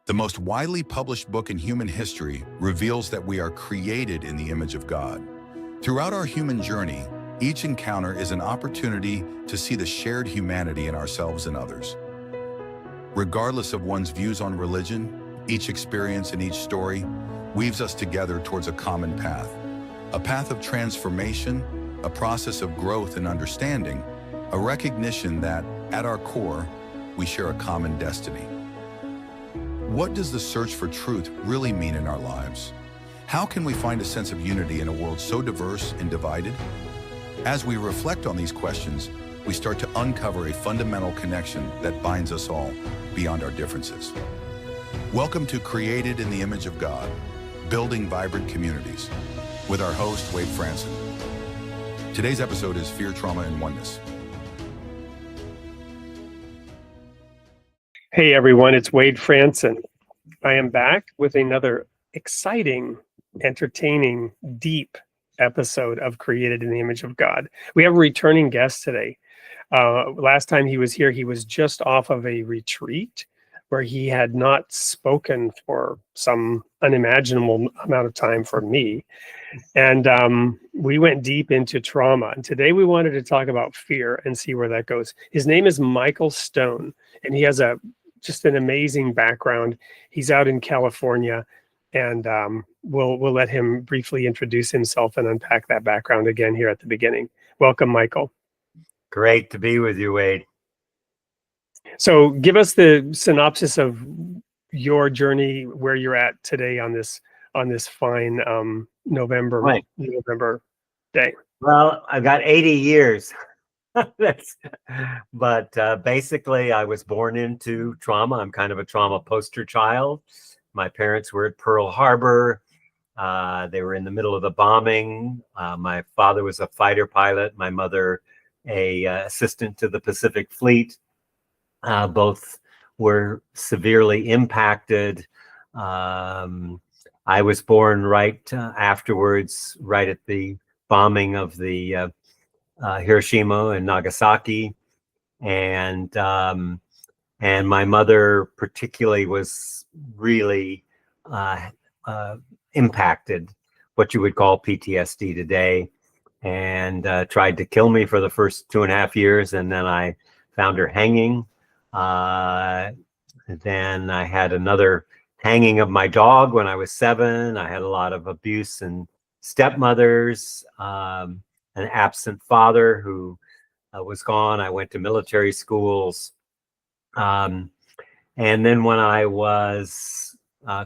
The most widely published book in human history reveals that we are created in the image of God. Throughout our human journey, each encounter is an opportunity to see the shared humanity in ourselves and others. Regardless of one's views on religion, each experience and each story weaves us together towards a common path of transformation, a process of growth and understanding, a recognition that, at our core, we share a common destiny. What does the search for truth really mean in our lives? How can we find a sense of unity in a world so diverse and divided? As we reflect on these questions, we start to uncover a fundamental connection that binds us all beyond our differences. Welcome to Created in the Image of God, Building Vibrant Communities, with our host, Wade Franson. Today's episode is Fear, Trauma, and Oneness. Hey everyone, it's Wade Franson. I am back with another exciting, entertaining, deep episode of Created in the Image of God. We have a returning guest today. Last time he was here, he was just off of a retreat where he had not spoken for some unimaginable amount of time for me. And we went deep into trauma. And today we wanted to talk about fear and see where that goes. His name is Michael Stone, and he has just an amazing background. He's out in California, and we'll let him briefly introduce himself and unpack that background again here at the beginning. Welcome, Michael. Great to be with you, Wade. So give us the synopsis of your journey, where you're at today on this fine November day. Well, I've got 80 years. But basically, I was born into trauma. I'm kind of a trauma poster child. My parents were at Pearl Harbor. They were in the middle of the bombing. My father was a fighter pilot. My mother, a assistant to the Pacific Fleet. Both were severely impacted. I was born right afterwards, right at the bombing of the Hiroshima and Nagasaki, and my mother particularly was really impacted, what you would call PTSD today, and tried to kill me for the first 2.5 years, and then I found her hanging. Then I had another hanging of my dog when I was 7. I had a lot of abuse and stepmothers. An absent father who was gone. I went to military schools. And then when I was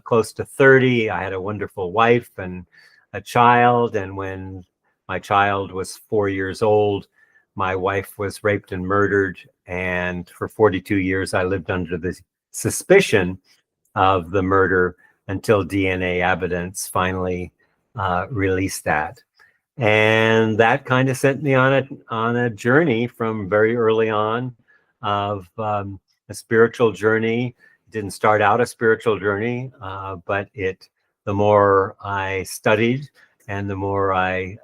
close to 30, I had a wonderful wife and a child. And when my child was 4 years old, my wife was raped and murdered. And for 42 years, I lived under the suspicion of the murder until DNA evidence finally released that. And that kind of sent me on a journey from very early on of a spiritual journey. It didn't start out a spiritual journey, but the more I studied and the more I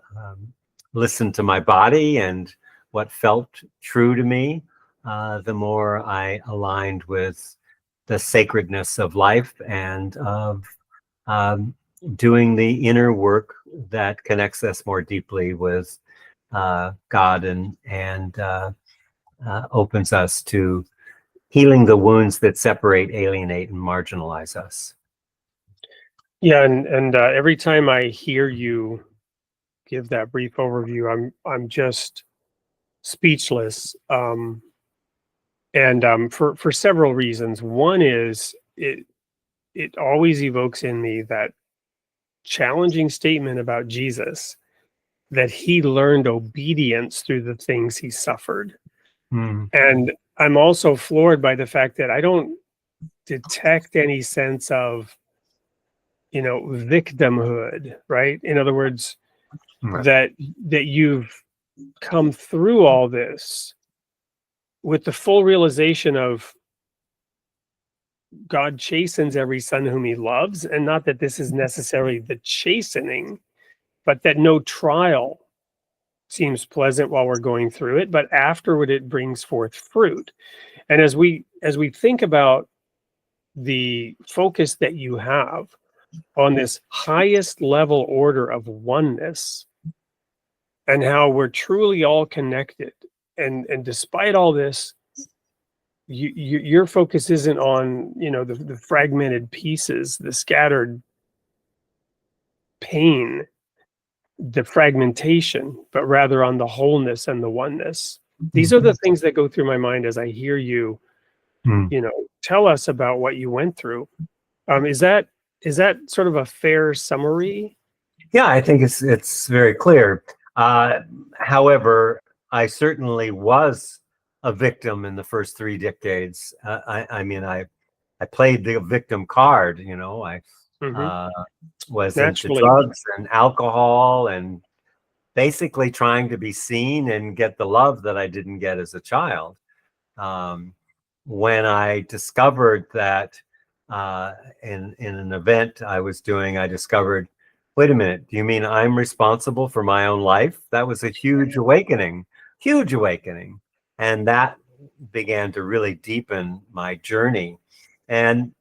listened to my body and what felt true to me, the more I aligned with the sacredness of life and of doing the inner work that connects us more deeply with God and opens us to healing the wounds that separate, alienate, and marginalize us. Yeah, and every time I hear you give that brief overview, I'm just speechless, and for several reasons. One is it always evokes in me that challenging statement about Jesus, that he learned obedience through the things he suffered. And I'm also floored by the fact that I don't detect any sense of, victimhood, right? In other words, that you've come through all this with the full realization of God chastens every son whom he loves, and not that this is necessarily the chastening, but that no trial seems pleasant while we're going through it, but afterward it brings forth fruit. And as we think about the focus that you have on this highest level order of oneness, and how we're truly all connected. And despite all this, your focus isn't on, the fragmented pieces, the scattered pain, the fragmentation, but rather on the wholeness and the oneness. These are the things that go through my mind as I hear you, tell us about what you went through. Is that sort of a fair summary? Yeah, I think it's very clear. However, I certainly was a victim in the first 3 decades. I mean, I played the victim card. I was into Naturally. drugs and alcohol and basically trying to be seen and get the love that I didn't get as a child. When I discovered that in an event I was doing, I discovered, wait a minute, do you mean I'm responsible for my own life? That was a huge awakening. And that began to really deepen my journey. And,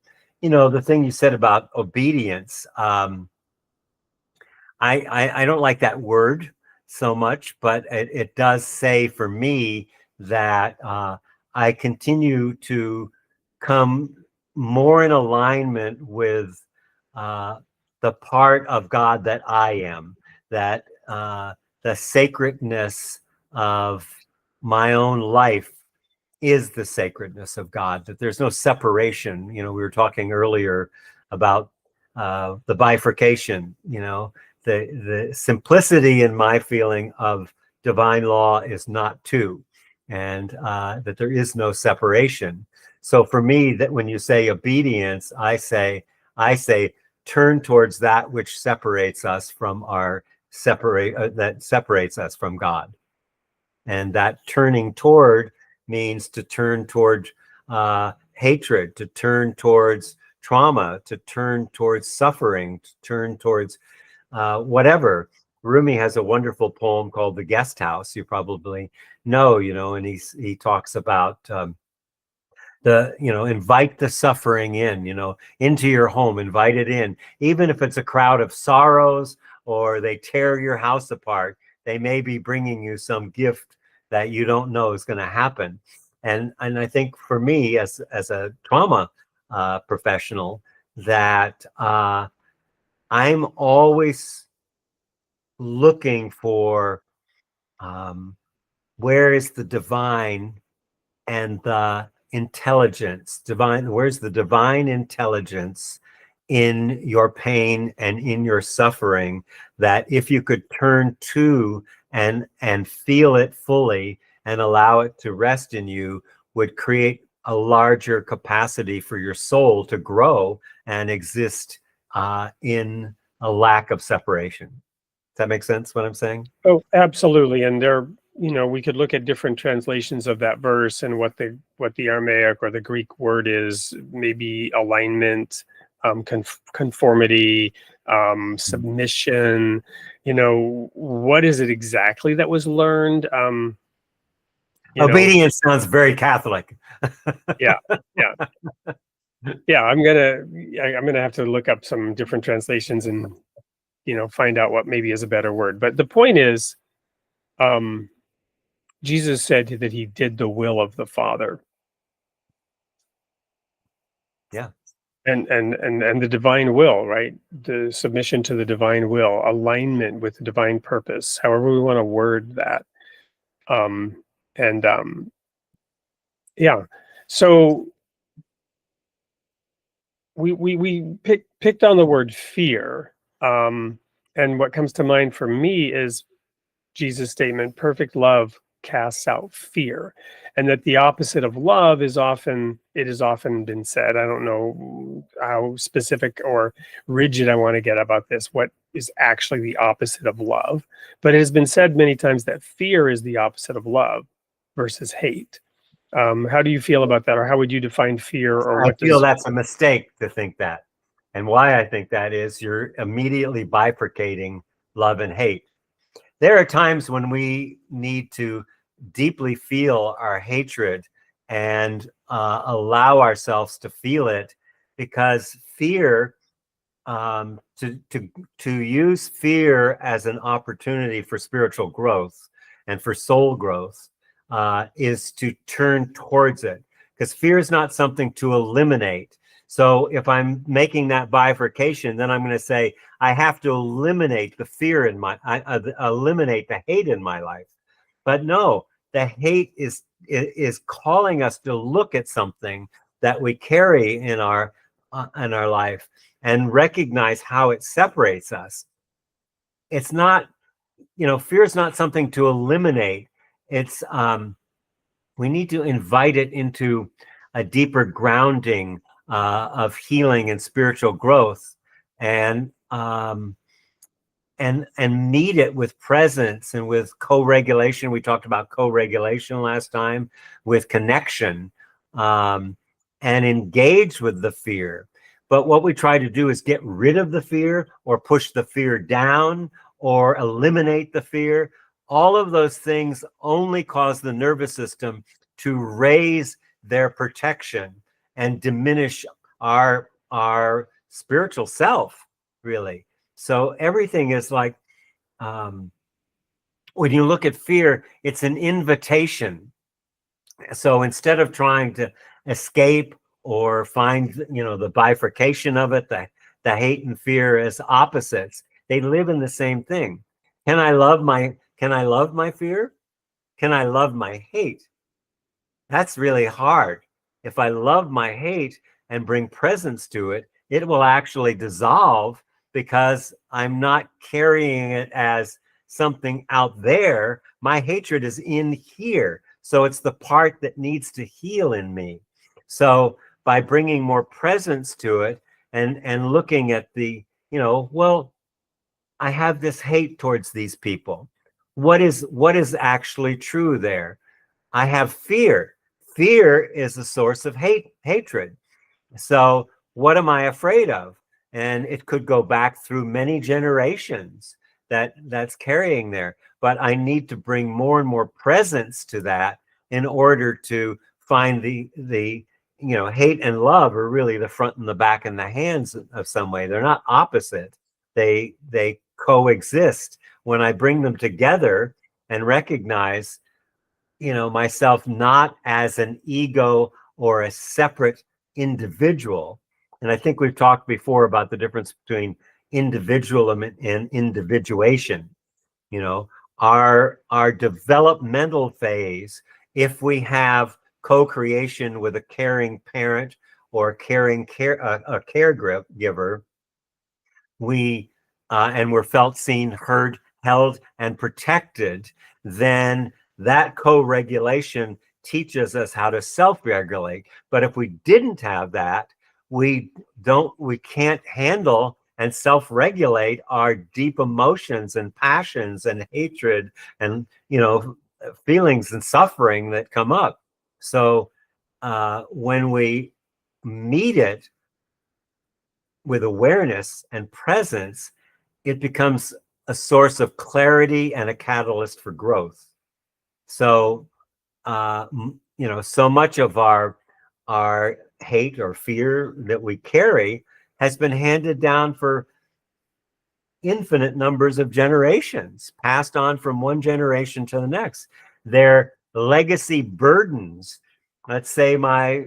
the thing you said about obedience, I don't like that word so much, but it does say for me that I continue to come more in alignment with the part of God that I am, that the sacredness of my own life is the sacredness of God, that there's no separation. We were talking earlier about the bifurcation, the simplicity in my feeling of divine law is not two, and that there is no separation. So for me, that when you say obedience, I say turn towards that which separates us from that separates us from God. And that turning toward means to turn toward hatred, to turn towards trauma, to turn towards suffering, to turn towards whatever. Rumi has a wonderful poem called The Guest House. You probably know, and he talks about invite the suffering into your home, invite it in, even if it's a crowd of sorrows or they tear your house apart, they may be bringing you some gift that you don't know is going to happen. And I think for me as a trauma professional, that I'm always looking for where is the divine and the intelligence, where's the divine intelligence in your pain and in your suffering, that if you could turn to and feel it fully and allow it to rest in you, would create a larger capacity for your soul to grow and exist in a lack of separation. Does that make sense what I'm saying? Oh, absolutely. And we could look at different translations of that verse and what the Aramaic or the Greek word is, maybe alignment, conformity, submission. What is it exactly that was learned? Obedience sounds very Catholic. Yeah. I'm gonna have to look up some different translations and find out what maybe is a better word. But the point is, Jesus said that he did the will of the Father. Yeah. And the divine will, right? The submission to the divine will, alignment with the divine purpose, however we want to word that. So we picked on the word fear. And what comes to mind for me is Jesus' statement, perfect love casts out fear, and that the opposite of love it has often been said, I don't know how specific or rigid I want to get about this, what is actually the opposite of love, but it has been said many times that fear is the opposite of love versus hate. How do you feel about that, or how would you define fear? Or I feel that's a mistake to think that. And why I think that is, you're immediately bifurcating love and hate. There are times when we need to deeply feel our hatred and allow ourselves to feel it because fear, to use fear as an opportunity for spiritual growth and for soul growth, is to turn towards it, because fear is not something to eliminate. So if I'm making that bifurcation, then I'm going to say I have to eliminate the fear in my, eliminate the hate in my life. But no, the hate is calling us to look at something that we carry in our life and recognize how it separates us. It's not, fear is not something to eliminate. It's we need to invite it into a deeper grounding of healing and spiritual growth, and meet it with presence and with co-regulation. We talked about co-regulation last time, with connection, and engage with the fear. But what we try to do is get rid of the fear, or push the fear down, or eliminate the fear. All of those things only cause the nervous system to raise their protection and diminish our spiritual self, really. So everything is like, when you look at fear, it's an invitation. So instead of trying to escape or find, the bifurcation of it, the hate and fear as opposites, they live in the same thing. Can I love my fear? Can I love my hate? That's really hard. If I love my hate and bring presence to it, it will actually dissolve, because I'm not carrying it as something out there. My hatred is in here. So it's the part that needs to heal in me. So by bringing more presence to it, and looking at the, well, I have this hate towards these people. What is actually true there? I have fear. Fear is a source of hatred. So what am I afraid of? And it could go back through many generations that's carrying there. But I need to bring more and more presence to that in order to find the hate and love are really the front and the back and the hands of some way. They're not opposite. They coexist. When I bring them together and recognize, myself not as an ego or a separate individual. And I think we've talked before about the difference between individualism and individuation. Our developmental phase, if we have co-creation with a caring parent or a caregiver, and we're felt, seen, heard, held, and protected, then that co-regulation teaches us how to self-regulate. But if we didn't have that, we can't handle and self-regulate our deep emotions and passions and hatred and feelings and suffering that come up. So when we meet it with awareness and presence, it becomes a source of clarity and a catalyst for growth. So so much of our hate or fear that we carry has been handed down for infinite numbers of generations, passed on from one generation to the next. They're legacy burdens. Let's say my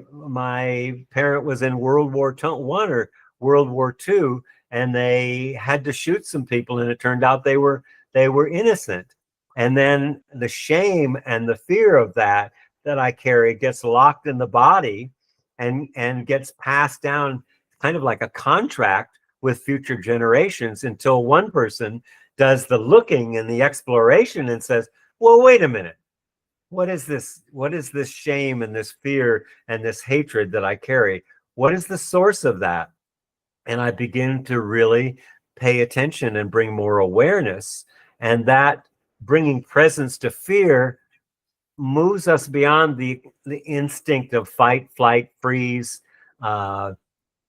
parent was in World War I or World War II, and they had to shoot some people, and it turned out they were innocent. And then the shame and the fear of that I carry gets locked in the body and gets passed down, kind of like a contract with future generations, until one person does the looking and the exploration and says, well, wait a minute. What is this? What is this shame and this fear and this hatred that I carry? What is the source of that? And I begin to really pay attention and bring more awareness. And that bringing presence to fear moves us beyond the instinct of fight, flight, freeze,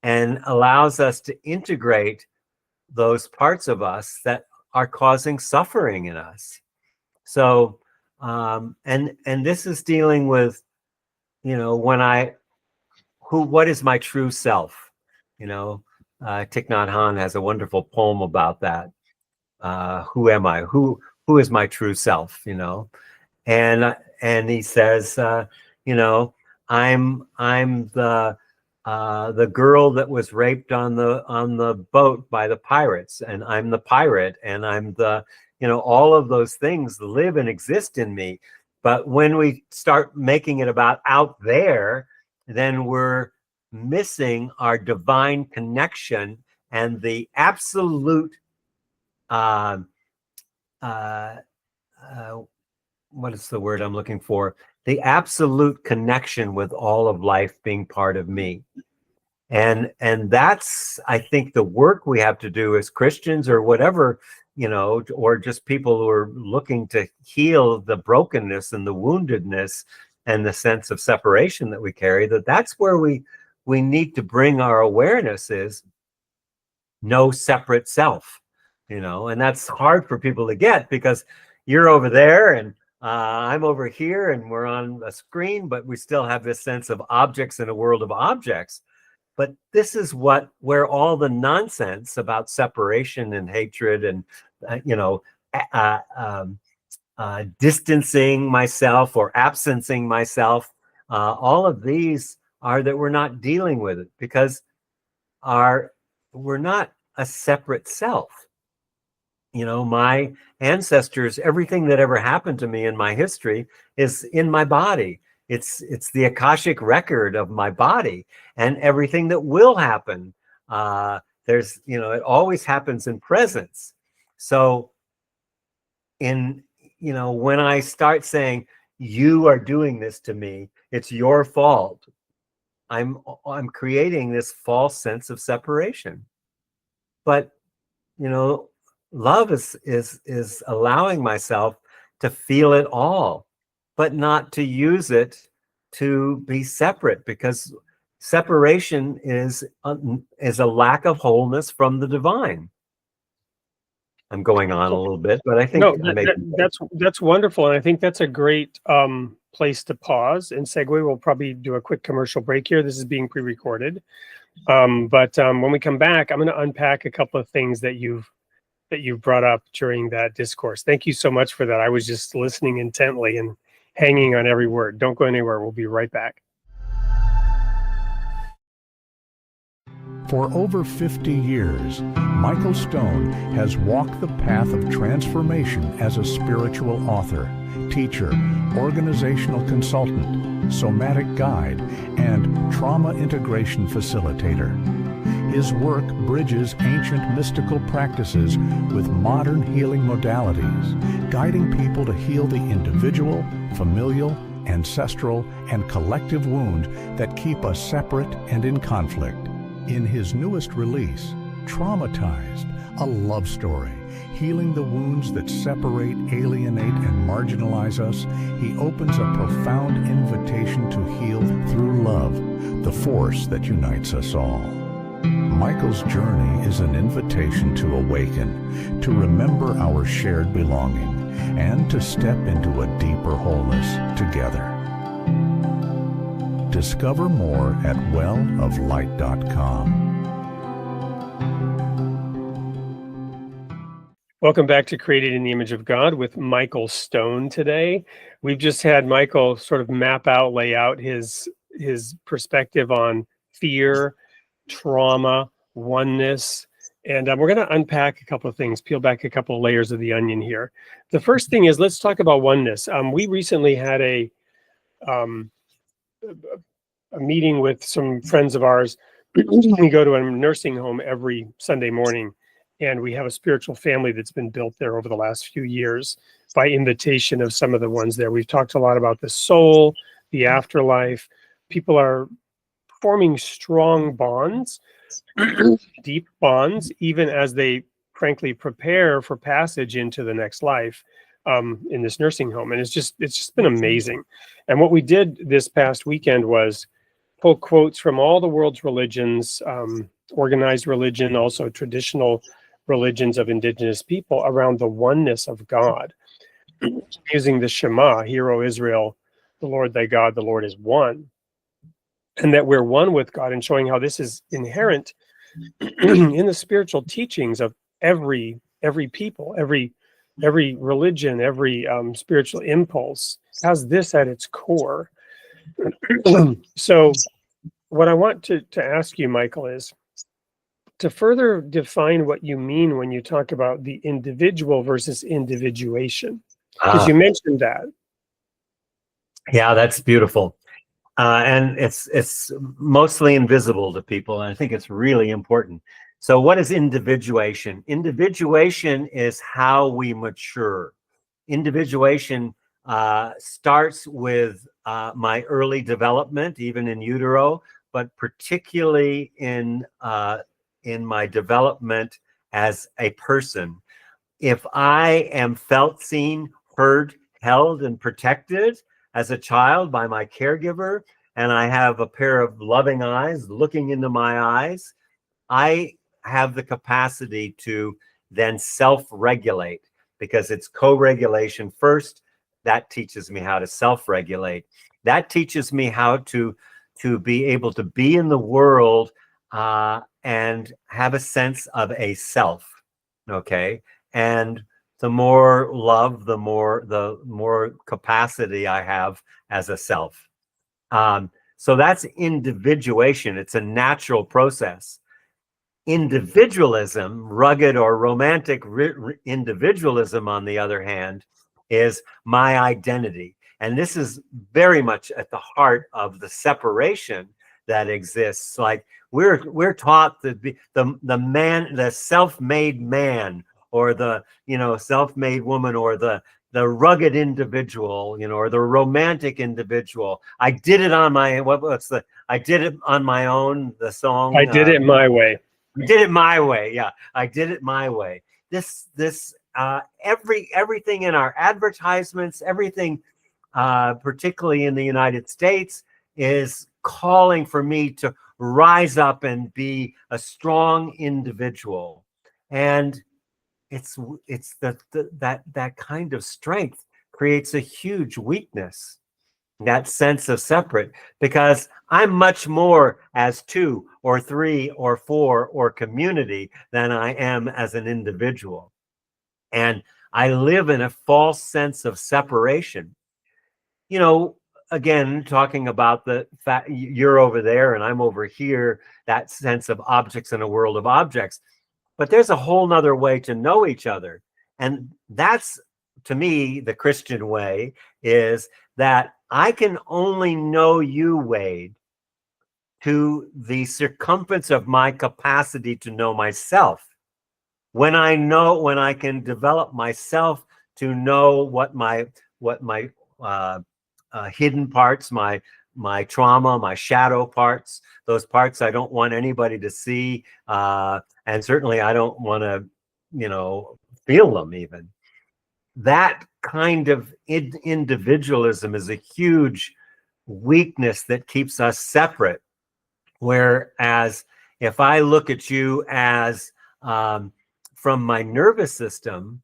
and allows us to integrate those parts of us that are causing suffering in us. So, and this is dealing with, what is my true self? You know, Thich Nhat Hanh has a wonderful poem about that. Who am I? Who is my true self? You know, and he says, you know, I'm the girl that was raped on the boat by the pirates, and I'm the pirate, and I'm the, you know, all of those things live and exist in me. But when we start making it about out there, then we're missing our divine connection and the absolute what is the word I'm looking for? The absolute connection with all of life being part of me. And that's, I think, the work we have to do as Christians or whatever, you know, or just people who are looking to heal the brokenness and the woundedness and the sense of separation that we carry, that's where we need to bring our awareness is no separate self, you know, and that's hard for people to get because you're over there and I'm over here and we're on a screen, but we still have this sense of objects in a world of objects. But this is where all the nonsense about separation and hatred and, you know, distancing myself or absencing myself, all of these are that we're not dealing with it because we're not a separate self. You know, my ancestors, everything that ever happened to me in my history is in my body. It's the Akashic record of my body, and everything that will happen. There's, you know, it always happens in presence. So you know, when I start saying, you are doing this to me, it's your fault, I'm creating this false sense of separation. But, you know, love is allowing myself to feel it all, but not to use it to be separate, because separation is a lack of wholeness from the divine. I'm going on a little bit, but I think that's wonderful, and I think that's a great place to pause and segue. We'll probably do a quick commercial break here. This is being pre-recorded, but when we come back, I'm going to unpack a couple of things that you've brought up during that discourse. Thank you so much for that. I was just listening intently and hanging on every word. Don't go anywhere. We'll be right back. For over 50 years, Michael Stone has walked the path of transformation as a spiritual author, teacher, organizational consultant, somatic guide, and trauma integration facilitator. His work bridges ancient mystical practices with modern healing modalities, guiding people to heal the individual, familial, ancestral, and collective wounds that keep us separate and in conflict. In his newest release, Traumatized, a love story, healing the wounds that separate, alienate, and marginalize us, he opens a profound invitation to heal through love, the force that unites us all. Michael's journey is an invitation to awaken, to remember our shared belonging, and to step into a deeper wholeness together. Discover more at welloflight.com. Welcome back to Created in the Image of God with Michael Stone today. We've just had Michael sort of lay out his perspective on fear, trauma, oneness, and we're going to unpack a couple of things, peel back a couple of layers of the onion here. The first thing is, let's talk about oneness. We recently had a meeting with some friends of ours. We go to a nursing home every Sunday morning, and we have a spiritual family that's been built there over the last few years by invitation of some of the ones there. We've talked a lot about the soul, the afterlife. People are forming strong bonds, deep bonds, even as they frankly prepare for passage into the next life in this nursing home. And it's just been amazing. And what we did this past weekend was pull quotes from all the world's religions, organized religion, also traditional religions of indigenous people, around the oneness of God, using the Shema, Hear, O Israel, the Lord thy God, the Lord is one, and that we're one with God, and showing how this is inherent in the spiritual teachings of every people, every religion, every spiritual impulse has this at its core. So what I want to ask you, Michael, is to further define what you mean when you talk about the individual versus individuation, because you mentioned that. Yeah, that's beautiful. And it's mostly invisible to people, and I think it's really important. So what is individuation? Individuation is how we mature. Individuation starts with my early development, even in utero, but particularly in my development as a person. If I am felt, seen, heard, held, and protected as a child by my caregiver, and I have a pair of loving eyes looking into my eyes, I have the capacity to then self-regulate, because it's co-regulation first. That teaches me how to self-regulate. That teaches me how to be able to be in the world and have a sense of a self. Okay. And the more love, the more capacity I have as a self. So that's individuation. It's a natural process. Individualism, rugged or romantic individualism, on the other hand, is my identity. And this is very much at the heart of the separation that exists. Like we're taught that the man, the self-made man, or the self-made woman, or the rugged individual, or the romantic individual. I did it on my I did it on my own. The song. I did it my way. I did it my way. Yeah, I did it my way. Everything in our advertisements, everything, particularly in the United States, is calling for me to rise up and be a strong individual. And it's that kind of strength creates a huge weakness, that sense of separate, because I'm much more as two or three or four or community than I am as an individual. And I live in a false sense of separation. Again, talking about the fact you're over there and I'm over here, that sense of objects in a world of objects. But there's a whole nother way to know each other. And that's, to me, the Christian way, is that I can only know you, Wade, to the circumference of my capacity to know myself. When I can develop myself to know what my hidden parts, my trauma, my shadow parts, those parts I don't want anybody to see, and certainly I don't want to, feel them even. That kind of individualism is a huge weakness that keeps us separate. Whereas if I look at you as from my nervous system,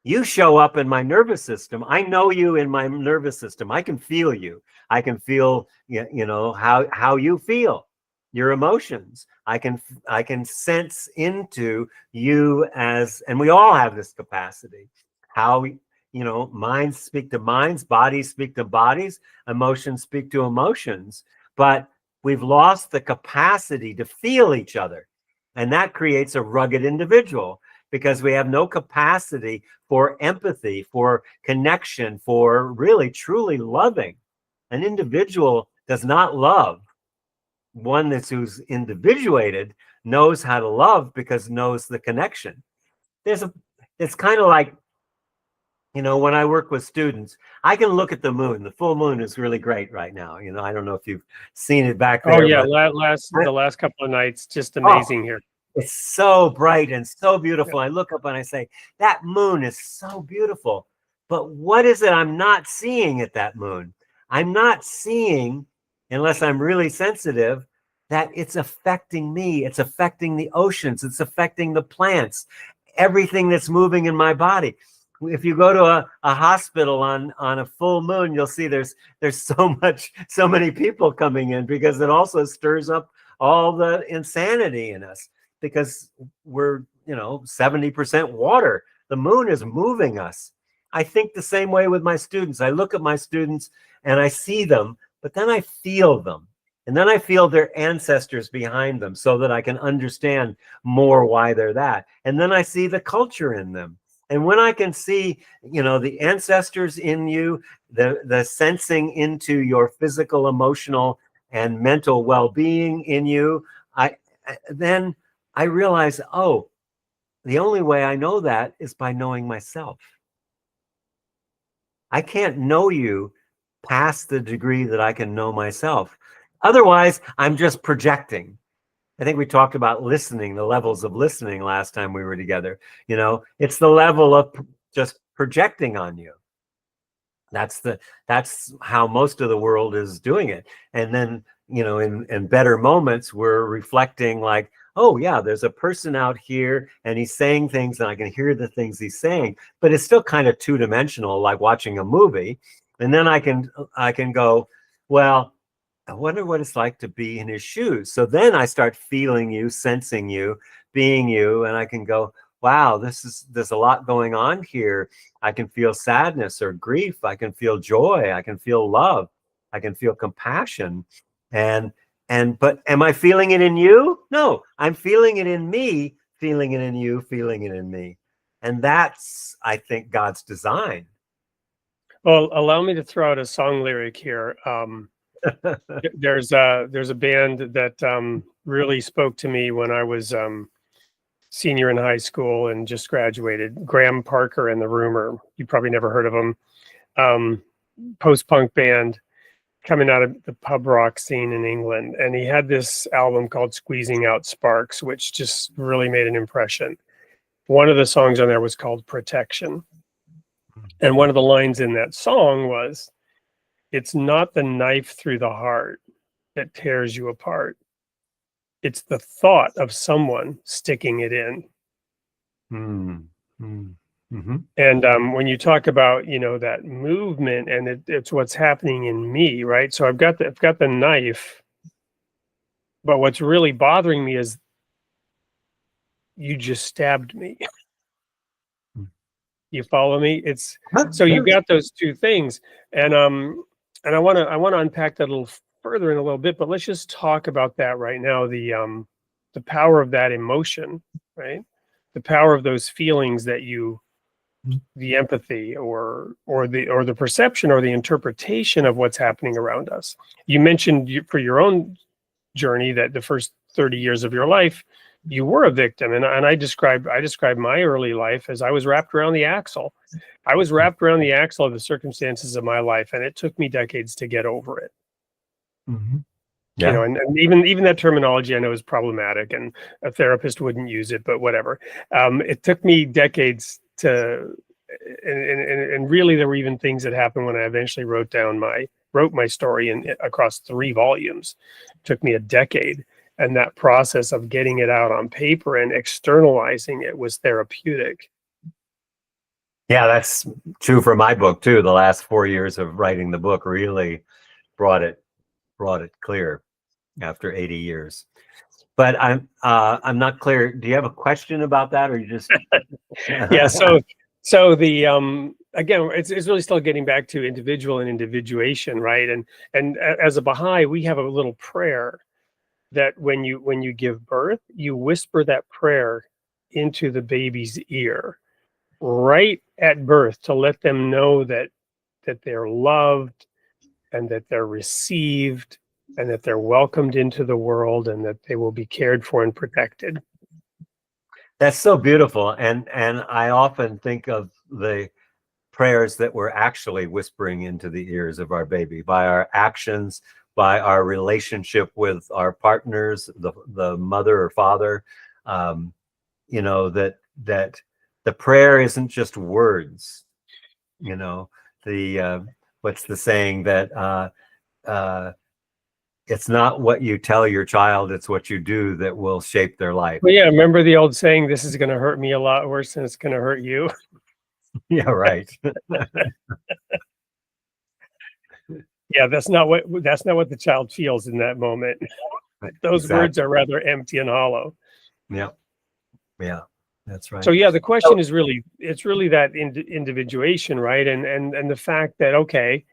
you show up in my nervous system. I know you in my nervous system. I can feel you. I can feel, how you feel, your emotions. I can sense into you and we all have this capacity. How, minds speak to minds, bodies speak to bodies, emotions speak to emotions. But we've lost the capacity to feel each other. And that creates a rugged individual, because we have no capacity for empathy, for connection, for really truly loving. An individual does not love. One who's individuated knows how to love because knows the connection. It's kind of like, when I work with students, I can look at the moon. The full moon is really great right now. I don't know if you've seen it back there. Oh yeah, the last couple of nights, just amazing here. It's so bright and so beautiful. I look up and I say, that moon is so beautiful. But what is it I'm not seeing at that moon? I'm not seeing, unless I'm really sensitive, that it's affecting me. It's affecting the oceans. It's affecting the plants, everything that's moving in my body. If you go to a hospital on a full moon, you'll see there's so many people coming in, because it also stirs up all the insanity in us. because we're, 70% water. The moon is moving us. I think the same way with my students. I look at my students and I see them, but then I feel them. And then I feel their ancestors behind them so that I can understand more why they're that. And then I see the culture in them. And when I can see, the ancestors in you, the sensing into your physical, emotional, and mental well-being in you, then I realize, oh, the only way I know that is by knowing myself. I can't know you past the degree that I can know myself. Otherwise, I'm just projecting. I think we talked about listening, the levels of listening last time we were together. It's the level of just projecting on you. That's how most of the world is doing it. And then, in better moments, we're reflecting like, oh yeah, there's a person out here and he's saying things and I can hear the things he's saying, but it's still kind of two-dimensional, like watching a movie. And then I can go, well, I wonder what it's like to be in his shoes. So then I start feeling you, sensing you, being you, and I can go, wow, there's a lot going on here. I can feel sadness or grief. I can feel joy. I can feel love. I can feel compassion. But am I feeling it in you? No, I'm feeling it in me, feeling it in you, feeling it in me. And that's, I think, God's design. Well, allow me to throw out a song lyric here. There's a band that really spoke to me when I was senior in high school and just graduated. Graham Parker and the Rumor. You probably never heard of them. Post-punk band coming out of the pub rock scene in England. And he had this album called Squeezing Out Sparks, which just really made an impression. One of the songs on there was called Protection. And one of the lines in that song was, "It's not the knife through the heart that tears you apart. It's the thought of someone sticking it in." Mm-hmm. And when you talk about, that movement, and it's what's happening in me, right? So I've got the knife, but what's really bothering me is you just stabbed me. You follow me? It's so you've got those two things, and I want to unpack that a little further in a little bit, but let's just talk about that right now. The power of that emotion, right? The power of those feelings that the empathy or the perception or the interpretation of what's happening around us. You mentioned for your own journey that the first 30 years of your life, you were a victim. And I described my early life as I was wrapped around the axle. I was wrapped around the axle of the circumstances of my life, and it took me decades to get over it. Mm-hmm. Yeah. And even that terminology I know is problematic, and a therapist wouldn't use it, but whatever. It took me decades to, and really there were even things that happened when I eventually wrote my story across 3 volumes. It took me a decade. And that process of getting it out on paper and externalizing it was therapeutic. Yeah, that's true for my book too. The last 4 years of writing the book really brought it clear after 80 years. But I'm not clear. Do you have a question about that, or you just? Yeah. So the again, it's really still getting back to individual and individuation, right? And as a Baha'i, we have a little prayer that when you give birth, you whisper that prayer into the baby's ear right at birth to let them know that they're loved and that they're received and that they're welcomed into the world and that they will be cared for and protected. That's so beautiful. And I often think of the prayers that we're actually whispering into the ears of our baby by our actions, by our relationship with our partners, the mother or father, that the prayer isn't just words. What's the saying that it's not what you tell your child, it's what you do that will shape their life. Well, yeah, remember the old saying, "This is going to hurt me a lot worse than it's going to hurt you." Yeah, right. Yeah, that's not what the child feels in that moment. Those Exactly. words are rather empty and hollow. Yeah. Yeah. That's right. So yeah, the question is really, it's really that individuation, right? And the fact that, okay,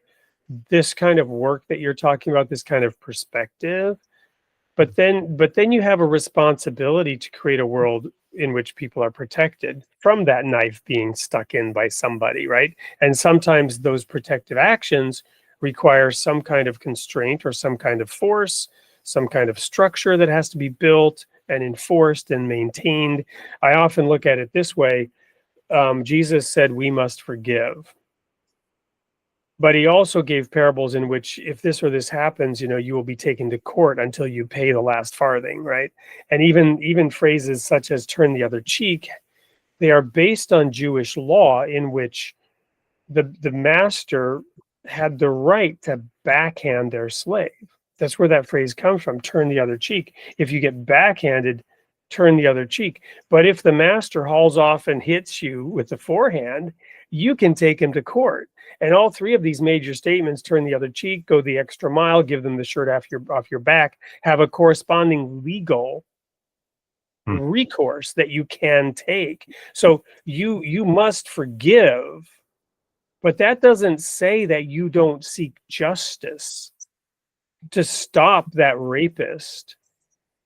this kind of work that you're talking about, this kind of perspective, but then you have a responsibility to create a world in which people are protected from that knife being stuck in by somebody, right? And sometimes those protective actions require some kind of constraint or some kind of force, some kind of structure that has to be built and enforced and maintained. I often look at it this way. Jesus said we must forgive. But he also gave parables in which if this or this happens, you will be taken to court until you pay the last farthing, right? And even phrases such as turn the other cheek, they are based on Jewish law in which the master had the right to backhand their slave. That's where that phrase comes from, turn the other cheek. If you get backhanded, turn the other cheek. But if the master hauls off and hits you with the forehand, you can take him to court. And all three of these major statements, turn the other cheek, go the extra mile, give them the shirt off your back, have a corresponding legal recourse that you can take. So you must forgive, but that doesn't say that you don't seek justice to stop that rapist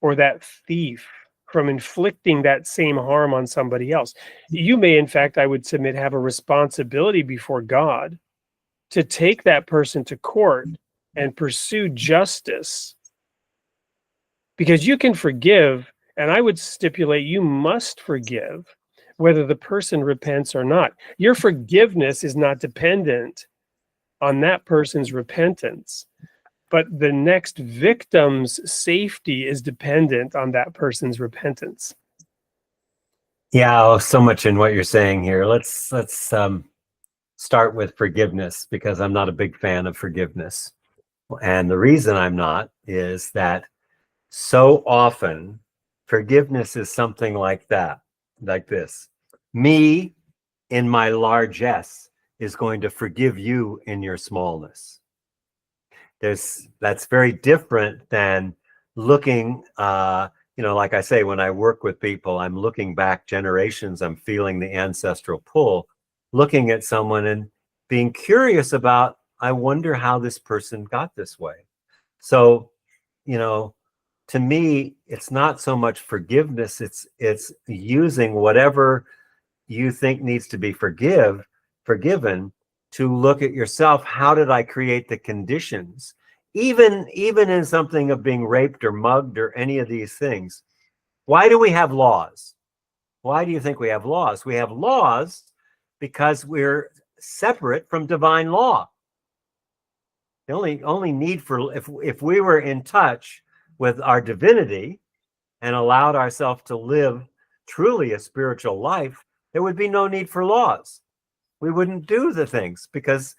or that thief from inflicting that same harm on somebody else. You may, in fact, I would submit, have a responsibility before God to take that person to court and pursue justice, because you can forgive, and I would stipulate you must forgive whether the person repents or not. Your forgiveness is not dependent on that person's repentance, but the next victim's safety is dependent on that person's repentance. Yeah, so much in what you're saying here. Let's start with forgiveness, because I'm not a big fan of forgiveness. And the reason I'm not is that so often forgiveness is something like that, like this. Me in my largesse is going to forgive you in your smallness. That's very different than looking, like I say, when I work with people, I'm looking back generations, I'm feeling the ancestral pull, looking at someone and being curious about, I wonder how this person got this way. So, to me, it's not so much forgiveness, it's using whatever you think needs to be forgiven to look at yourself. How did I create the conditions? Even in something of being raped or mugged or any of these things. Why do we have laws? Why do you think we have laws? We have laws because we're separate from divine law. The only need for, if we were in touch with our divinity and allowed ourselves to live truly a spiritual life, there would be no need for laws. We wouldn't do the things, because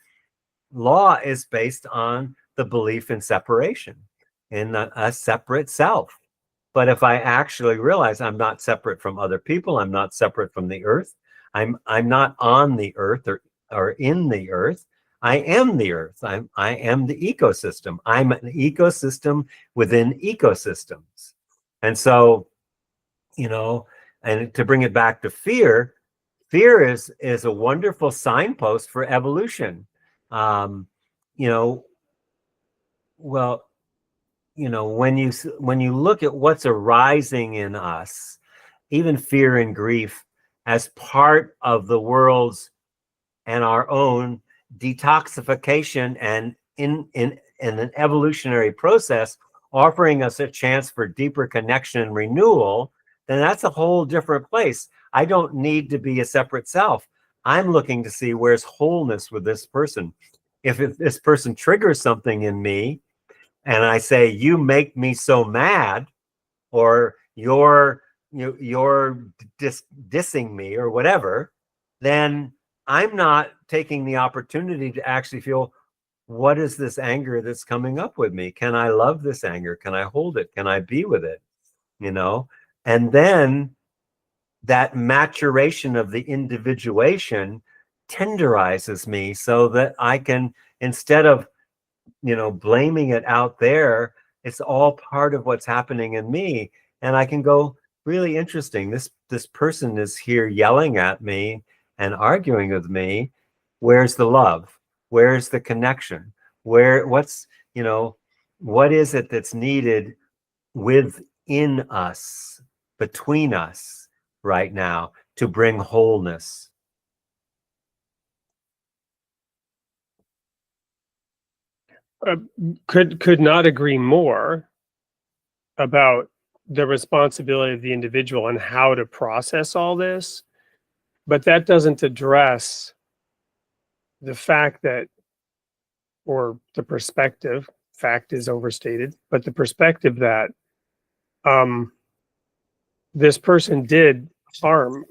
law is based on the belief in separation, in a separate self. But if I actually realize I'm not separate from other people, I'm not separate from the earth, I'm not on the earth or in the earth, I am the earth. I am the ecosystem. I'm an ecosystem within ecosystems. And so, and to bring it back to fear is a wonderful signpost for evolution. When you look at what's arising in us, even fear and grief, as part of the world's and our own detoxification and in an evolutionary process, offering us a chance for deeper connection and renewal, then that's a whole different place. I don't need to be a separate self. I'm looking to see where's wholeness with this person. If this person triggers something in me and I say, you make me so mad, or you're dissing me or whatever, then I'm not taking the opportunity to actually feel, what is this anger that's coming up with me? Can I love this anger? Can I hold it? Can I be with it? And then that maturation of the individuation tenderizes me so that I can, instead of, blaming it out there, it's all part of what's happening in me. And I can go, really interesting. This person is here yelling at me and arguing with me. Where's the love? Where's the connection? What's, what is it that's needed within us, between us right now to bring wholeness? Could not agree more about the responsibility of the individual and how to process all this, but that doesn't address the fact that, or the perspective, fact is overstated, but the perspective that this person did harm,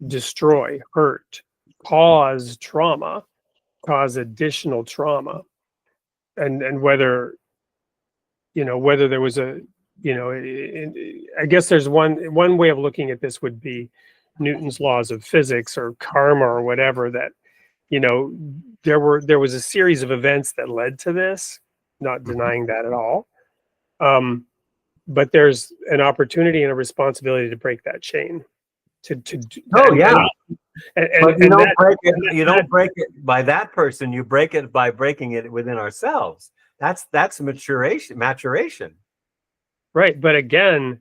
destroy, hurt, cause trauma, cause additional trauma, and whether there was a, I guess there's one way of looking at this would be Newton's laws of physics or karma or whatever, that there was a series of events that led to this, not denying that at all, but there's an opportunity and a responsibility to break that chain, Oh, yeah. and you don't break it by that person, you break it by breaking it within ourselves. That's maturation. Right, but again,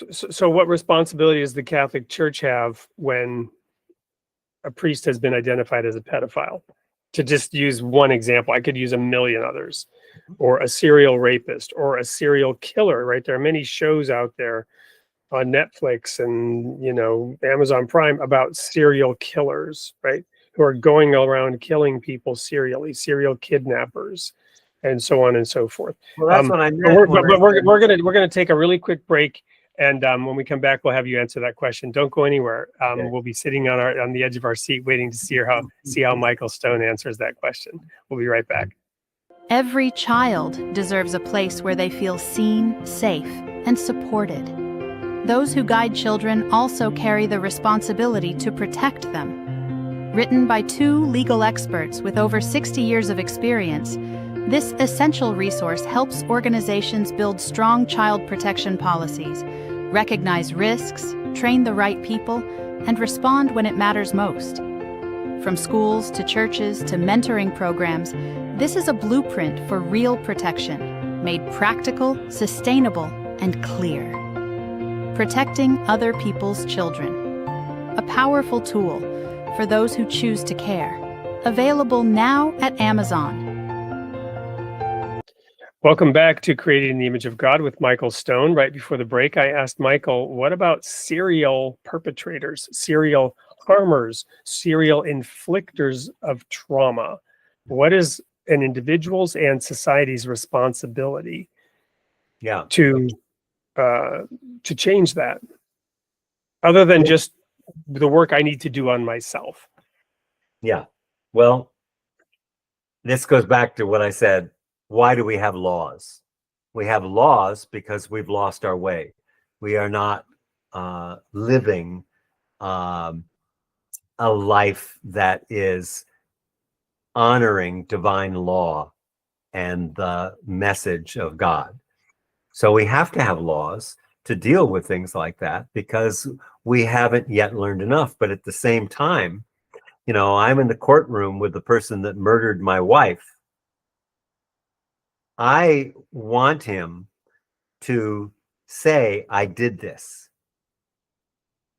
so what responsibility does the Catholic Church have when a priest has been identified as a pedophile? To just use one example, I could use a million others, or a serial rapist, or a serial killer, right? There are many shows out there on Netflix and, Amazon Prime about serial killers, right? Who are going around killing people serially, serial kidnappers, and so on and so forth. Well, that's what I meant. We're gonna take a really quick break, and when we come back, we'll have you answer that question. Don't go anywhere. Okay. We'll be sitting on the edge of our seat, waiting to see how Michael Stone answers that question. We'll be right back. Every child deserves a place where they feel seen, safe, and supported. Those who guide children also carry the responsibility to protect them. Written by 2 legal experts with over 60 years of experience, this essential resource helps organizations build strong child protection policies, recognize risks, train the right people, and respond when it matters most. From schools to churches to mentoring programs, this is a blueprint for real protection, made practical, sustainable, and clear. Protecting other people's children. A powerful tool for those who choose to care. Available now at Amazon. Welcome back to Created in the Image of God with Michael Stone. Right before the break, I asked Michael, what about serial perpetrators, serial harmers, serial inflictors of trauma? What is an individual's and society's responsibility to change that, other than just the work I need to do on myself? Yeah. Well, this goes back to what I said. Why do we have laws? We have laws because we've lost our way. We are not living a life that is honoring divine law and the message of God. So we have to have laws to deal with things like that because we haven't yet learned enough. But at the same time, I'm in the courtroom with the person that murdered my wife. I want him to say, I did this.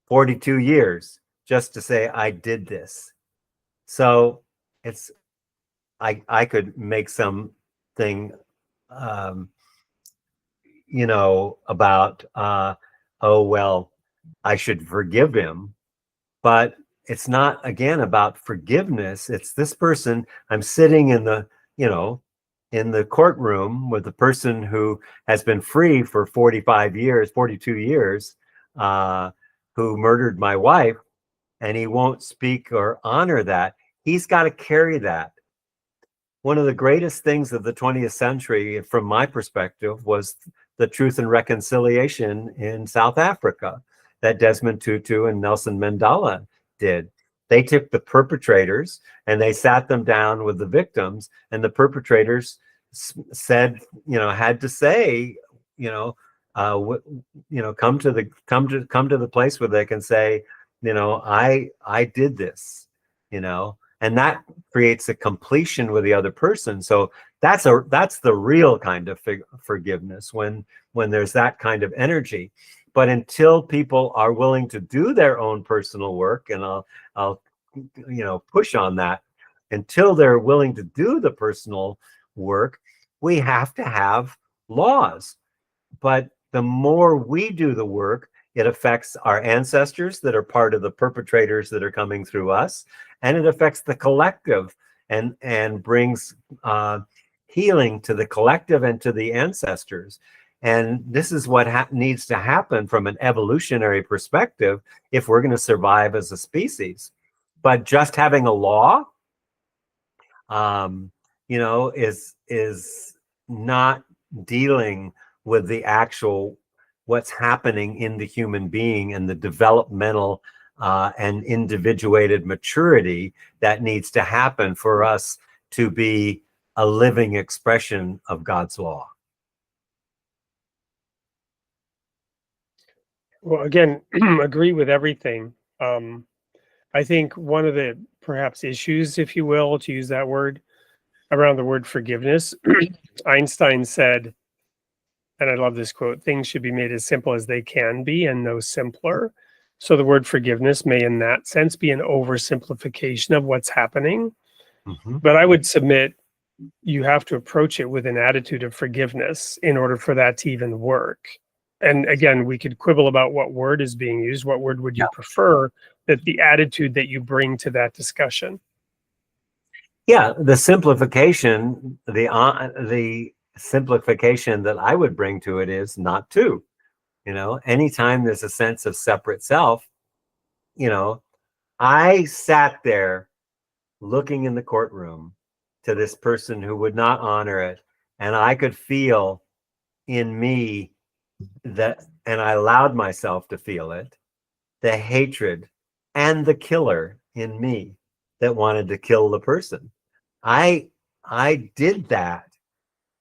42 years just to say, I did this. So I could make something, about, oh, well, I should forgive him. But it's not, again, about forgiveness. It's this person, I'm sitting in the, in the courtroom with the person who has been free for 42 years, who murdered my wife, and he won't speak or honor that. He's got to carry that. One of the greatest things of the 20th century, from my perspective, was the Truth and Reconciliation in South Africa that Desmond Tutu and Nelson Mandela did. They took the perpetrators and they sat them down with the victims, and the perpetrators said, had to say, come to the place where they can say, I did this, and that creates a completion with the other person. So that's the real kind of forgiveness, when there's that kind of energy. But until people are willing to do their own personal work, and I'll push on that, until they're willing to do the personal work, we have to have laws. But the more we do the work, it affects our ancestors that are part of the perpetrators that are coming through us, and it affects the collective, and brings healing to the collective and to the ancestors. And this is what needs to happen from an evolutionary perspective if we're going to survive as a species. But just having a law, is not dealing with the actual what's happening in the human being and the developmental and individuated maturity that needs to happen for us to be a living expression of God's law. Well, again, agree with everything. I think one of the perhaps issues, if you will, to use that word, around the word forgiveness, Einstein said, and I love this quote, things should be made as simple as they can be and no simpler. So the word forgiveness may in that sense be an oversimplification of what's happening. Mm-hmm. But I would submit you have to approach it with an attitude of forgiveness in order for that to even work. And again, we could quibble about what word is being used. What word would you prefer? That the attitude that you bring to that discussion. Yeah, the simplification, the simplification that I would bring to it is not to. Anytime there's a sense of separate self, I sat there looking in the courtroom to this person who would not honor it, and I could feel in me that, and I allowed myself to feel it, the hatred and the killer in me that wanted to kill the person. I did that,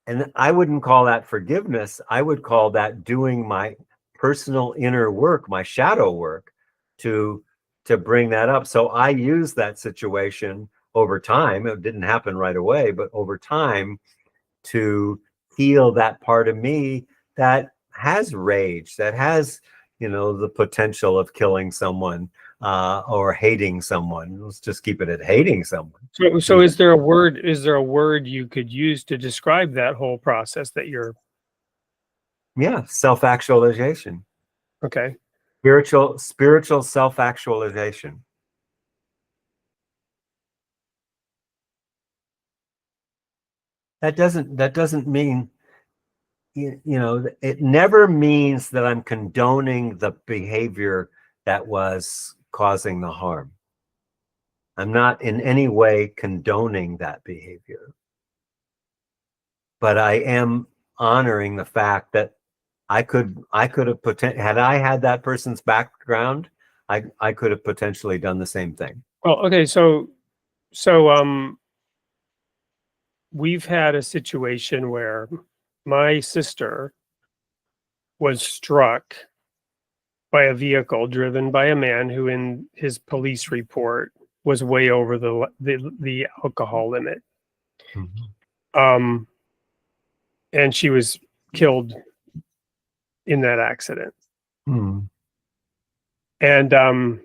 and I wouldn't call that forgiveness. I would call that doing my personal inner work, my shadow work, to bring that up. So I used that situation over time. It didn't happen right away, but over time, to heal that part of me that has rage, that has, the potential of killing someone or hating someone. Let's just keep it at hating someone. So is there a word you could use to describe that whole process that you're? Yeah, self-actualization. Okay. Spiritual self-actualization. That doesn't mean, it never means that I'm condoning the behavior that was causing the harm. I'm not in any way condoning that behavior. But I am honoring the fact that I could have had I had that person's background, I could have potentially done the same thing. Well, okay, so we've had a situation where my sister was struck by a vehicle driven by a man who, in his police report, was way over the alcohol limit. Mm-hmm. And she was killed in that accident. Mm-hmm. And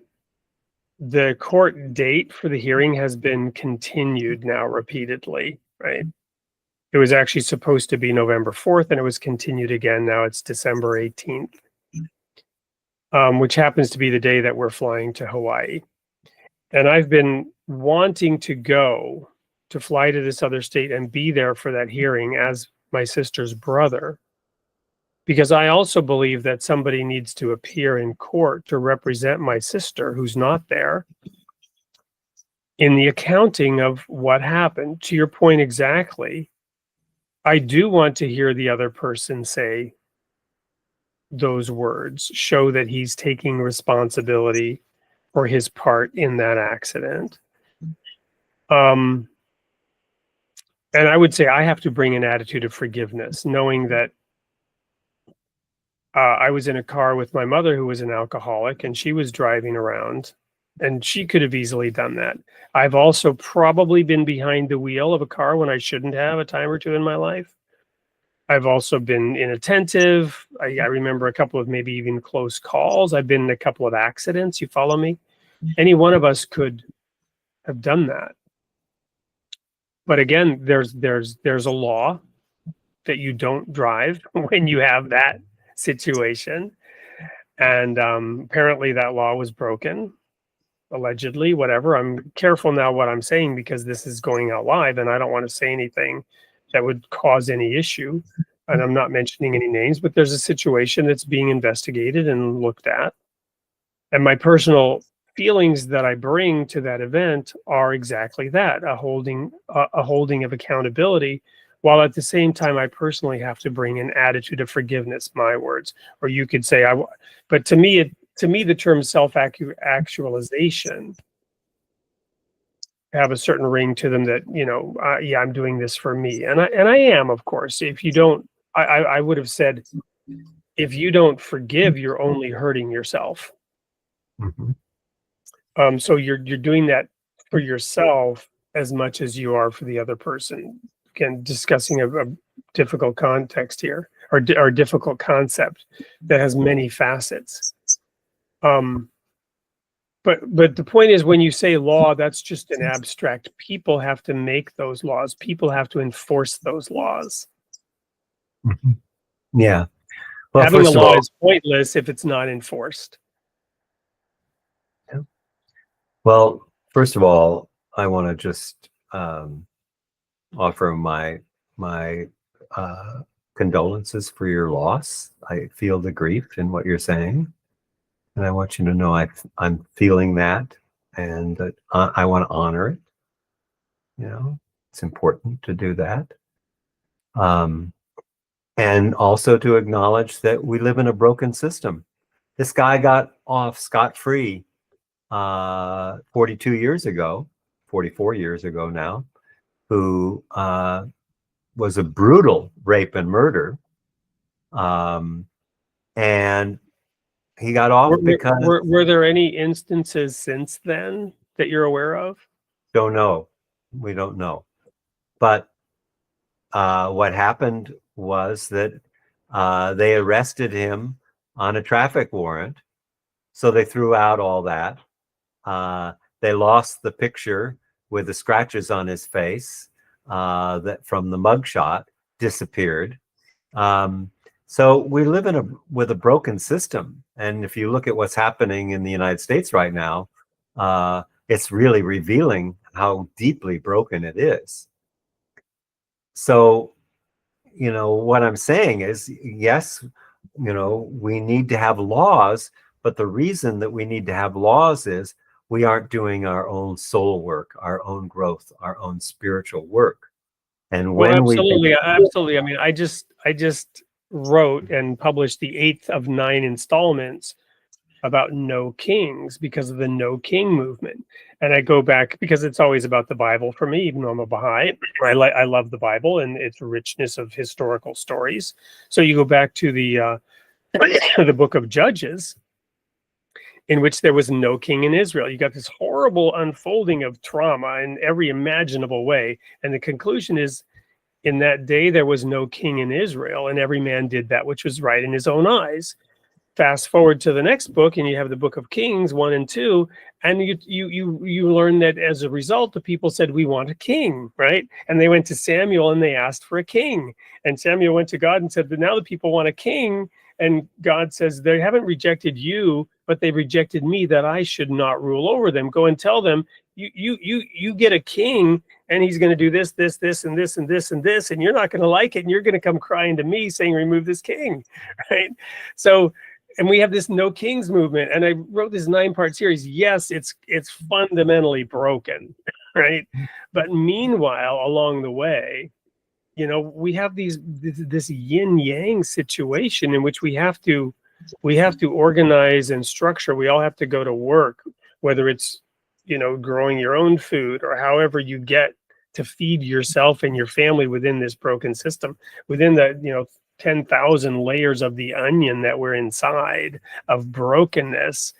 the court date for the hearing has been continued now repeatedly, right? It was actually supposed to be November 4th, and it was continued again. Now it's December 18th, which happens to be the day that we're flying to Hawaii. And I've been wanting to fly to this other state and be there for that hearing as my sister's brother, because I also believe that somebody needs to appear in court to represent my sister, who's not there, in the accounting of what happened. To your point exactly, I do want to hear the other person say those words, show that he's taking responsibility for his part in that accident. And I would say I have to bring an attitude of forgiveness, knowing that I was in a car with my mother, who was an alcoholic, and she was driving around, and she could have easily done that. I've also probably been behind the wheel of a car when I shouldn't have, a time or two in my life. I've also been inattentive. I remember a couple of maybe even close calls. I've been in a couple of accidents. You follow me? Any one of us could have done that. But again, there's a law that you don't drive when you have that situation. And apparently that law was broken, allegedly, whatever. I'm careful now what I'm saying because this is going out live and I don't want to say anything that would cause any issue. And I'm not mentioning any names, but there's a situation that's being investigated and looked at. And my personal feelings that I bring to that event are exactly that, a holding of accountability, while at the same time I personally have to bring an attitude of forgiveness, my words. Or you could say but to me the term self-actualization have a certain ring to them that, yeah, I'm doing this for me. And I am, of course. If you don't, I would have said, if you don't forgive, you're only hurting yourself. Mm-hmm. So you're doing that for yourself as much as you are for the other person. Again, discussing a difficult context here, or difficult concept that has many facets. But the point is, when you say law, that's just an abstract. People have to make those laws. People have to enforce those laws. Mm-hmm. Yeah. Well, Having a first of law all, is pointless if it's not enforced. well, first of all, I want to just offer my condolences for your loss. I feel the grief in what you're saying, and I want you to know I'm feeling that, and that I want to honor it. It's important to do that, and also to acknowledge that we live in a broken system. This guy got off scot-free 44 years ago now, who was a brutal rape and murder. And he got off because... Were there any instances since then that you're aware of? Don't know. We don't know. But what happened was that they arrested him on a traffic warrant. So they threw out all that. They lost the picture with the scratches on his face that from the mugshot disappeared. So we live with a broken system. And if you look at what's happening in the United States right now, it's really revealing how deeply broken it is. So, what I'm saying is, yes, we need to have laws, but the reason that we need to have laws is we aren't doing our own soul work, our own growth, our own spiritual work. And when absolutely. I mean, I just wrote and published the 8th of 9 installments about no kings because of the no king movement. And I go back because it's always about the Bible for me, even though I'm a Baha'i. I love the Bible and its richness of historical stories. So you go back to the book of Judges, in which there was no king in Israel. You got this horrible unfolding of trauma in every imaginable way. And the conclusion is, in that day, there was no king in Israel, and every man did that which was right in his own eyes. Fast forward to the next book, and you have the book of Kings 1 and 2, and you learn that as a result, the people said, we want a king, right? And they went to Samuel and they asked for a king. And Samuel went to God and said, but now the people want a king. And God says, they haven't rejected you, but they've rejected me, that I should not rule over them. Go and tell them, you get a king, and he's going to do this, this, this, and this, and this, and this, and you're not going to like it, and you're going to come crying to me saying, remove this king, right? So, and we have this no kings movement, and I wrote this 9-part series. Yes, it's fundamentally broken, right? But meanwhile, along the way, we have this yin yang situation in which we have to organize and structure. We all have to go to work, whether it's growing your own food or however you get to feed yourself and your family within this broken system, within the 10,000 layers of the onion that we're inside of brokenness.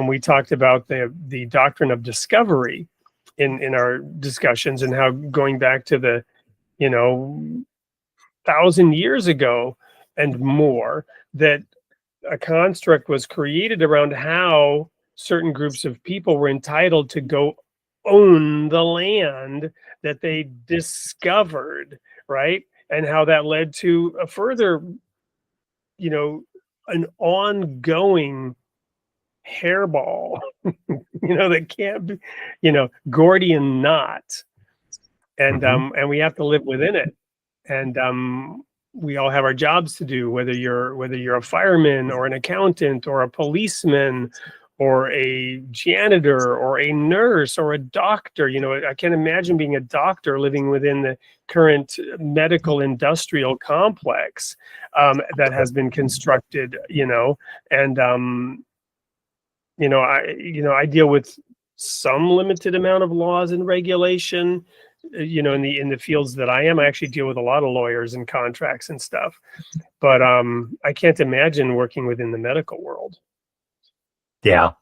We talked about the doctrine of discovery in our discussions, and how going back to the 1,000 years ago and more, that a construct was created around how certain groups of people were entitled to go own the land that they discovered, right? And how that led to a further, an ongoing hairball, that can't be, Gordian knot. And and we have to live within it. And we all have our jobs to do, whether you're a fireman or an accountant or a policeman or a janitor or a nurse or a doctor. I can't imagine being a doctor living within the current medical industrial complex that has been constructed, and I deal with some limited amount of laws and regulation, in the fields that I am. I actually deal with a lot of lawyers and contracts and stuff, but I can't imagine working within the medical world. Yeah,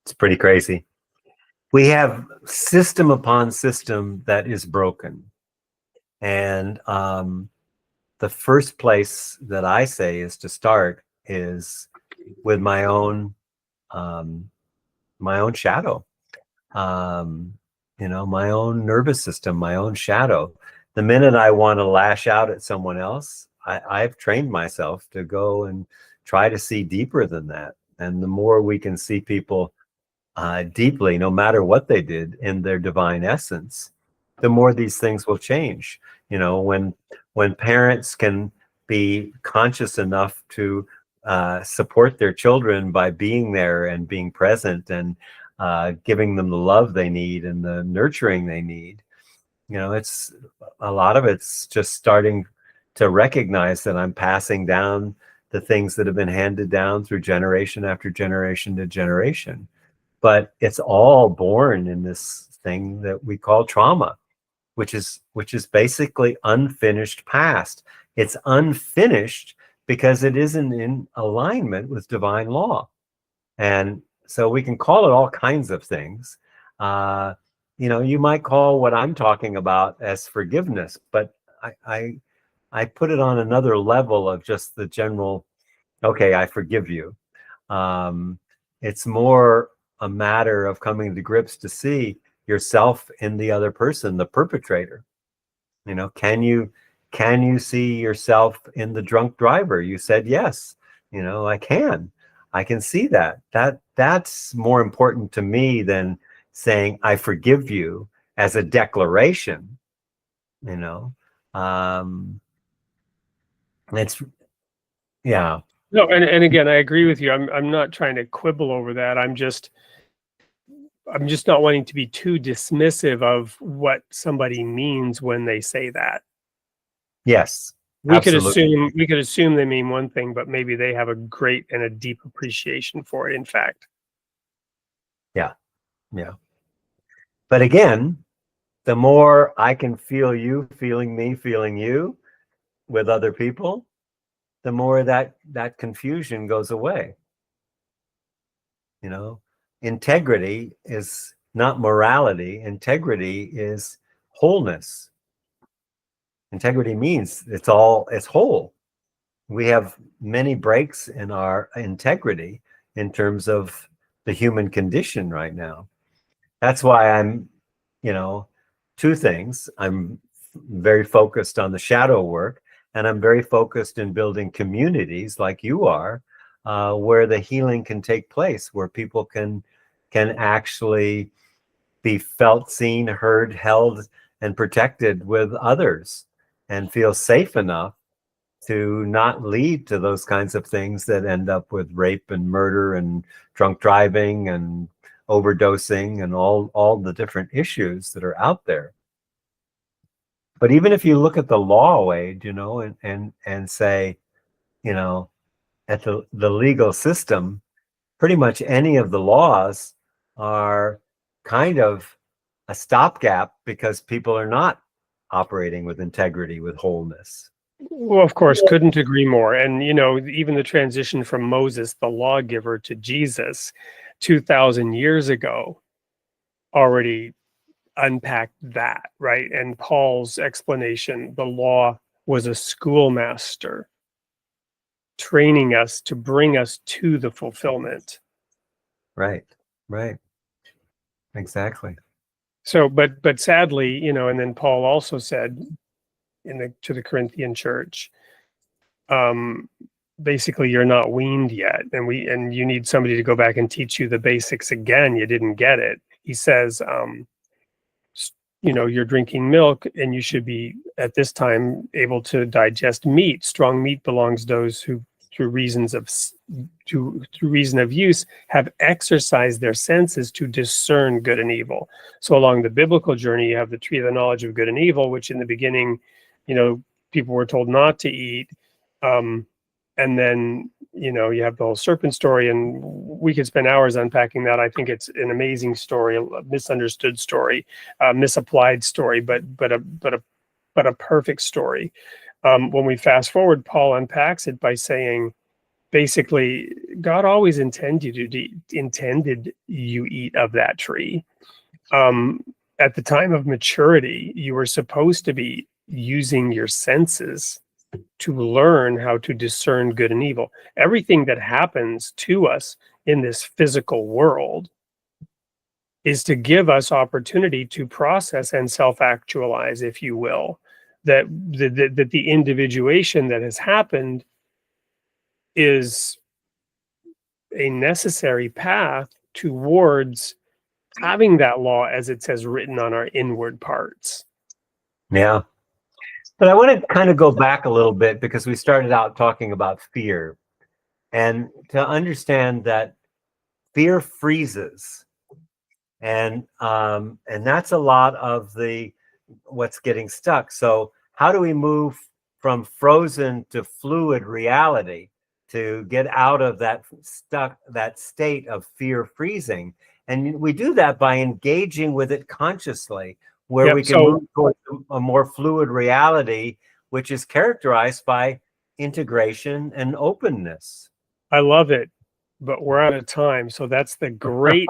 it's pretty crazy. We have system upon system that is broken. And the first place that I say is to start is with my own shadow, my own nervous system, my own shadow. The minute I want to lash out at someone else, I've trained myself to go and try to see deeper than that. And the more we can see people deeply, no matter what they did, in their divine essence, the more these things will change. When parents can be conscious enough to support their children by being there and being present and giving them the love they need and the nurturing they need, it's a lot of it's just starting to recognize that I'm passing down the things that have been handed down through generation after generation to generation. But it's all born in this thing that we call trauma, which is basically unfinished past. It's unfinished because it isn't in alignment with divine law. And so we can call it all kinds of things. You might call what I'm talking about as forgiveness, but I put it on another level of just the general, okay, I forgive you. It's more a matter of coming to grips to see yourself in the other person, the perpetrator. Can you see yourself in the drunk driver? You said yes. I can see that. That's more important to me than saying I forgive you as a declaration. It's, yeah. No, and again, I agree with you. I'm not trying to quibble over that. I'm just not wanting to be too dismissive of what somebody means when they say that. Yes. We could assume they mean one thing, but maybe they have a great and a deep appreciation for it, in fact. Yeah. Yeah. But again, the more I can feel you feeling me, feeling you with other people, the more that confusion goes away. Integrity is not morality. Integrity is wholeness. Integrity means it's whole. We have many breaks in our integrity in terms of the human condition right now. That's why I'm, two things. I'm very focused on the shadow work, and I'm very focused in building communities like you are, where the healing can take place, where people can actually be felt, seen, heard, held, and protected with others, and feel safe enough to not lead to those kinds of things that end up with rape and murder and drunk driving and overdosing and all the different issues that are out there. But even if you look at the law, Wade, and say, at the legal system, pretty much any of the laws are kind of a stopgap because people are not operating with integrity, with wholeness. Well, of course, couldn't agree more. And, even the transition from Moses, the lawgiver, to Jesus 2,000 years ago already unpacked that, right? And Paul's explanation, the law was a schoolmaster training us to bring us to the fulfillment. Right. Exactly. So, but sadly, and then Paul also said to the Corinthian church, basically, you're not weaned yet, and you need somebody to go back and teach you the basics again. You didn't get it. He says, you're drinking milk, and you should be at this time able to digest meat. Strong meat belongs to those who, through reason of use, have exercised their senses to discern good and evil. So along the biblical journey, you have the tree of the knowledge of good and evil, which in the beginning, people were told not to eat. And then, you have the whole serpent story, and we could spend hours unpacking that. I think it's an amazing story, a misunderstood story, a misapplied story, but a perfect story. When we fast forward, Paul unpacks it by saying, basically, God always intended you eat of that tree. At the time of maturity, you were supposed to be using your senses to learn how to discern good and evil. Everything that happens to us in this physical world is to give us opportunity to process and self-actualize, if you will, that the individuation that has happened is a necessary path towards having that law, as it says, written on our inward parts. Yeah. But I want to kind of go back a little bit, because we started out talking about fear, and to understand that fear freezes, and that's a lot of what's getting stuck. So how do we move from frozen to fluid reality to get out of that state of fear freezing? And we do that by engaging with it consciously, where we can move towards a more fluid reality, which is characterized by integration and openness. I love it, but we're out of time. So that's the great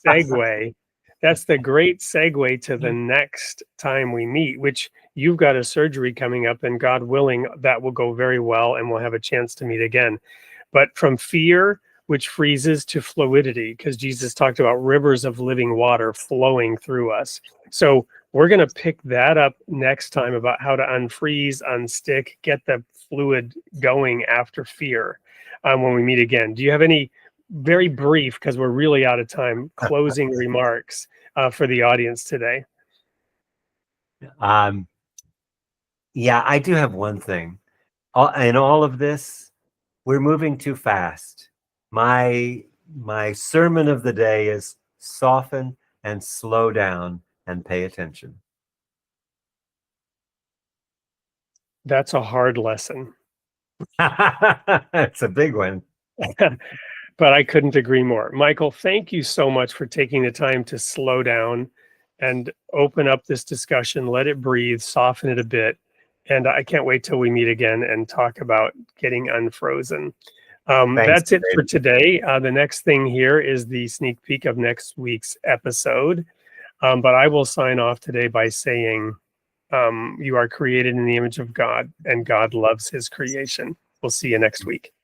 segue. That's the great segue to the next time we meet, which you've got a surgery coming up, and God willing, that will go very well, and we'll have a chance to meet again. But from fear, which freezes, to fluidity, because Jesus talked about rivers of living water flowing through us. So we're going to pick that up next time, about how to unfreeze, unstick, get the fluid going after fear, when we meet again. Do you have any very brief, because we're really out of time, closing remarks for the audience today? Yeah, I do have one thing. In all of this, we're moving too fast. My sermon of the day is soften and slow down and pay attention. That's a hard lesson. It's a big one. But I couldn't agree more. Michael, thank you so much for taking the time to slow down and open up this discussion, let it breathe, soften it a bit. And I can't wait till we meet again and talk about getting unfrozen. That's it for today. The next thing here is the sneak peek of next week's episode. But I will sign off today by saying, you are created in the image of God, and God loves his creation. We'll see you next week.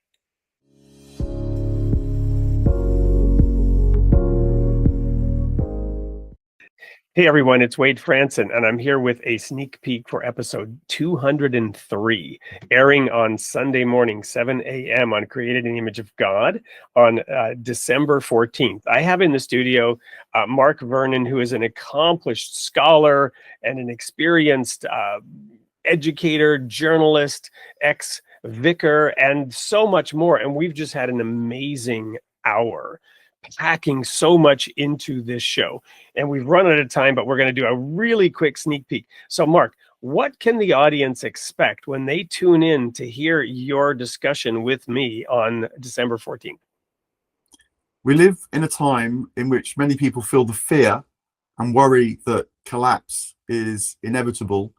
Hey everyone, it's Wade Franson, and I'm here with a sneak peek for episode 203, airing on Sunday morning, 7 a.m. on Created in the Image of God on December 14th. I have in the studio Mark Vernon, who is an accomplished scholar and an experienced educator, journalist, ex-vicar, and so much more. And we've just had an amazing hour, packing so much into this show, and we've run out of time, but we're going to do a really quick sneak peek. So Mark, what can the audience expect when they tune in to hear your discussion with me on December 14th? We live in a time in which many people feel the fear and worry that collapse is inevitable,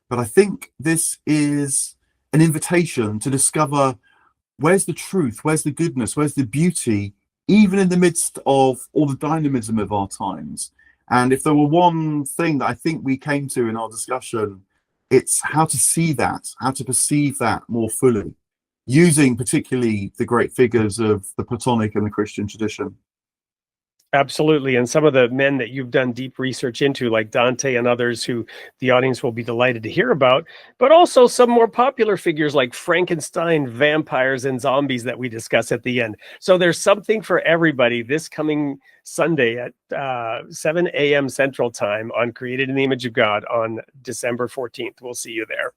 but I think this is an invitation to discover where's the truth, where's the goodness, where's the beauty, even in the midst of all the dynamism of our times. And if there were one thing that I think we came to in our discussion, it's how to see that, how to perceive that more fully, using particularly the great figures of the Platonic and the Christian tradition. Absolutely. And some of the men that you've done deep research into, like Dante and others who the audience will be delighted to hear about, but also some more popular figures like Frankenstein, vampires, and zombies that we discuss at the end. So there's something for everybody this coming Sunday at 7 a.m. Central Time on Created in the Image of God on December 14th. We'll see you there.